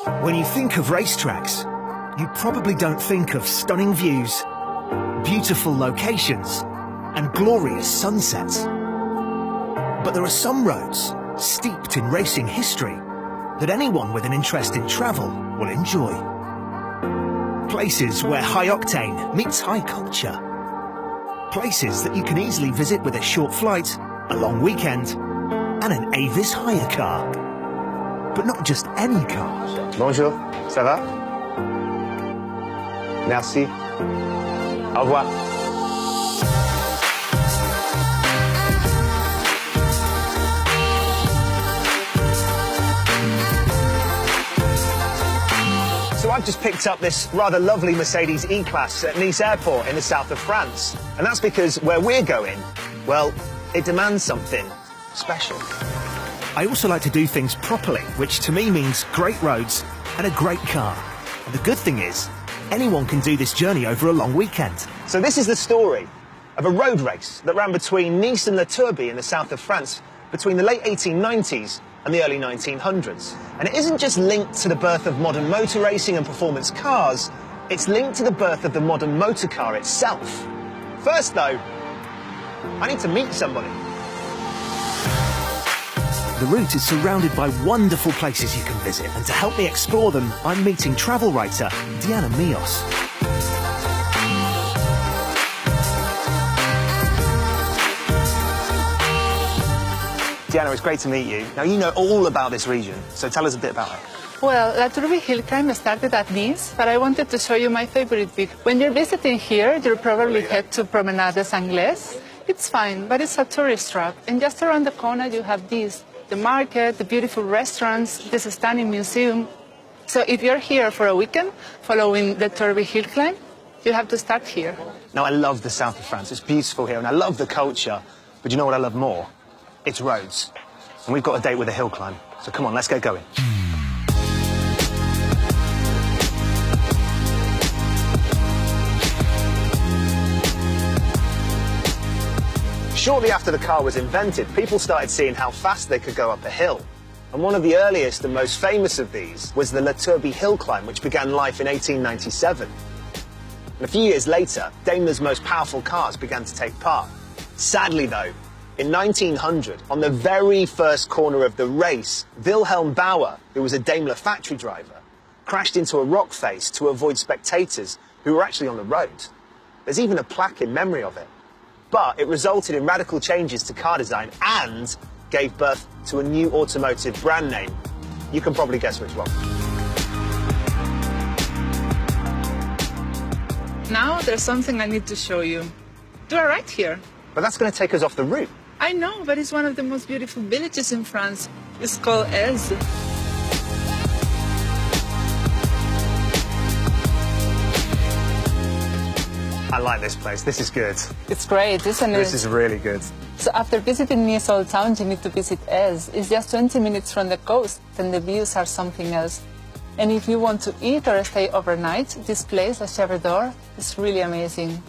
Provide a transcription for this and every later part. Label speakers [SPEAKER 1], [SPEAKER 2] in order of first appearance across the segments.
[SPEAKER 1] When you think of racetracks, you probably don't think of stunning views, beautiful locations, and glorious sunsets. But there are some roads steeped in racing history that anyone with an interest in travel will enjoy. Places where high octane meets high culture. Places that you can easily visit with a short flight, a long weekend, and an Avis hire car. But not just any car.
[SPEAKER 2] Bonjour, ça va? Merci. Au revoir. So I've just picked up this rather lovely Mercedes E-Class at Nice Airport in the south of France. And that's because where we're going, well, it demands something special.
[SPEAKER 1] I also like to do things properly, which to me means great roads and a great car. And the good thing is, anyone can do this journey over a long weekend.
[SPEAKER 2] So this is the story of a road race that ran between Nice and La Turbie in the south of France between the late 1890s and the early 1900s. And it isn't just linked to the birth of modern motor racing and performance cars, it's linked to the birth of the modern motor car itself. First though, I need to meet somebody.
[SPEAKER 1] The route is surrounded by wonderful places you can visit, and to help me explore them, I'm meeting travel writer Diana Mios.
[SPEAKER 2] Diana, it's great to meet you. Now, you know all about this region, so tell us a bit about it.
[SPEAKER 3] Well, La Turbie hill climb started at Nice, but I wanted to show you my favorite bit. When you're visiting here, you'll probably head to Promenade des Anglais. It's fine, but it's a tourist trap. And just around the corner, you have this. The market, the beautiful restaurants, this stunning museum. So if you're here for a weekend following the Turbie hill climb, you have to start here.
[SPEAKER 2] Now, I love the south of France. It's beautiful here, and I love the culture. But you know what I love more? It's roads. And we've got a date with a hill climb. So come on, let's get going. Shortly after the car was invented, people started seeing how fast they could go up a hill. And one of the earliest and most famous of these was the La Turbie hill climb, which began life in 1897. And a few years later, Daimler's most powerful cars began to take part. Sadly though, in 1900, on the very first corner of the race, Wilhelm Bauer, who was a Daimler factory driver, crashed into a rock face to avoid spectators who were actually on the road. There's even a plaque in memory of it. But it resulted in radical changes to car design and gave birth to a new automotive brand name. You can probably guess which one.
[SPEAKER 3] Now there's something I need to show you. Do a right here.
[SPEAKER 2] But that's going to take us off the route.
[SPEAKER 3] I know, but it's one of the most beautiful villages in France. It's called Ez.
[SPEAKER 2] I like this place. This is good.
[SPEAKER 3] It's great, isn't it?
[SPEAKER 2] This is really good.
[SPEAKER 3] So after visiting Nice Old Town, you need to visit Ez. It's just 20 minutes from the coast, and the views are something else. And if you want to eat or stay overnight, this place, the Chèvre d'Or, is really amazing.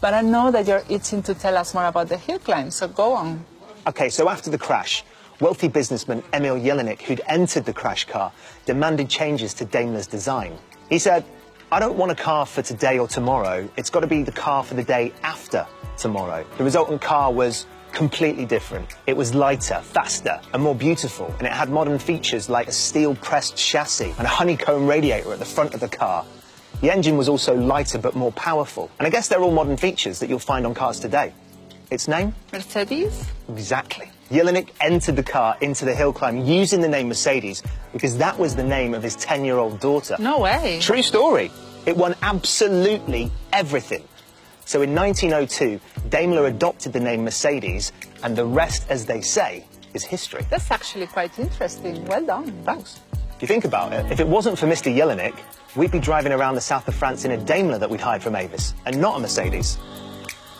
[SPEAKER 3] But I know that you're itching to tell us more about the hill climb, so go on.
[SPEAKER 2] Okay, so after the crash, wealthy businessman Emil Jelinek, who'd entered the crash car, demanded changes to Daimler's design. He said, I don't want a car for today or tomorrow. It's got to be the car for the day after tomorrow. The resultant car was completely different. It was lighter, faster, and more beautiful. And it had modern features like a steel-pressed chassis and a honeycomb radiator at the front of the car. The engine was also lighter but more powerful. And I guess they're all modern features that you'll find on cars today. Its name?
[SPEAKER 3] Mercedes?
[SPEAKER 2] Exactly. Jelinek entered the car into the hill climb using the name Mercedes because that was the name of his 10-year-old daughter.
[SPEAKER 3] No way.
[SPEAKER 2] True story. It won absolutely everything. So in 1902, Daimler adopted the name Mercedes, and the rest, as they say, is history.
[SPEAKER 3] That's actually quite interesting. Well done.
[SPEAKER 2] Thanks. If you think about it, if it wasn't for Mr. Jelinek, we'd be driving around the south of France in a Daimler that we'd hired from Avis, and not a Mercedes.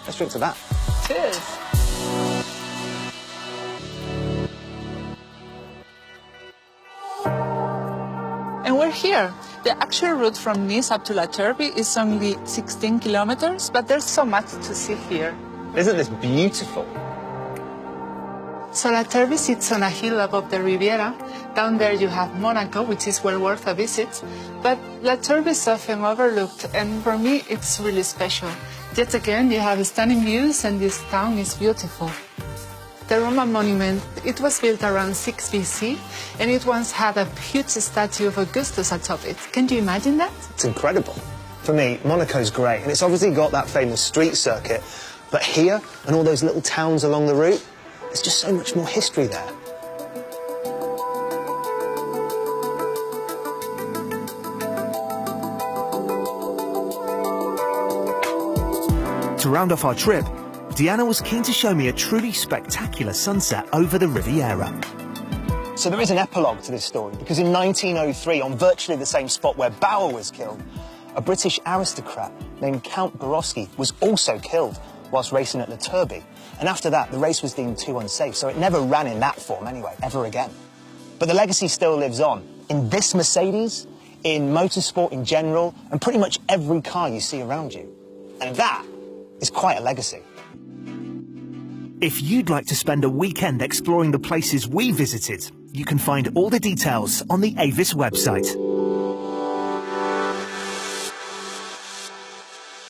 [SPEAKER 2] Let's drink to that.
[SPEAKER 3] Cheers. And we're here. The actual route from Nice up to La Turbie is only 16 kilometers, but there's so much to see here.
[SPEAKER 2] Isn't this beautiful?
[SPEAKER 3] So La Turbie sits on a hill above the Riviera. Down there you have Monaco, which is well worth a visit. But La Turbie is often overlooked, and for me it's really special. Yet again, you have stunning views and this town is beautiful. The Roman monument, it was built around 6 BC, and it once had a huge statue of Augustus atop it. Can you imagine that?
[SPEAKER 2] It's incredible. For me, Monaco's great, and it's obviously got that famous street circuit, but here, and all those little towns along the route, there's just so much more history there.
[SPEAKER 1] To round off our trip, Deanna was keen to show me a truly spectacular sunset over the Riviera.
[SPEAKER 2] So there is an epilogue to this story, because in 1903, on virtually the same spot where Bauer was killed, a British aristocrat named Count Borowski was also killed whilst racing at La Turbie. And after that, the race was deemed too unsafe, so it never ran in that form anyway, ever again. But the legacy still lives on. In this Mercedes, in motorsport in general, and pretty much every car you see around you. And that is quite a legacy.
[SPEAKER 1] If you'd like to spend a weekend exploring the places we visited, you can find all the details on the Avis website.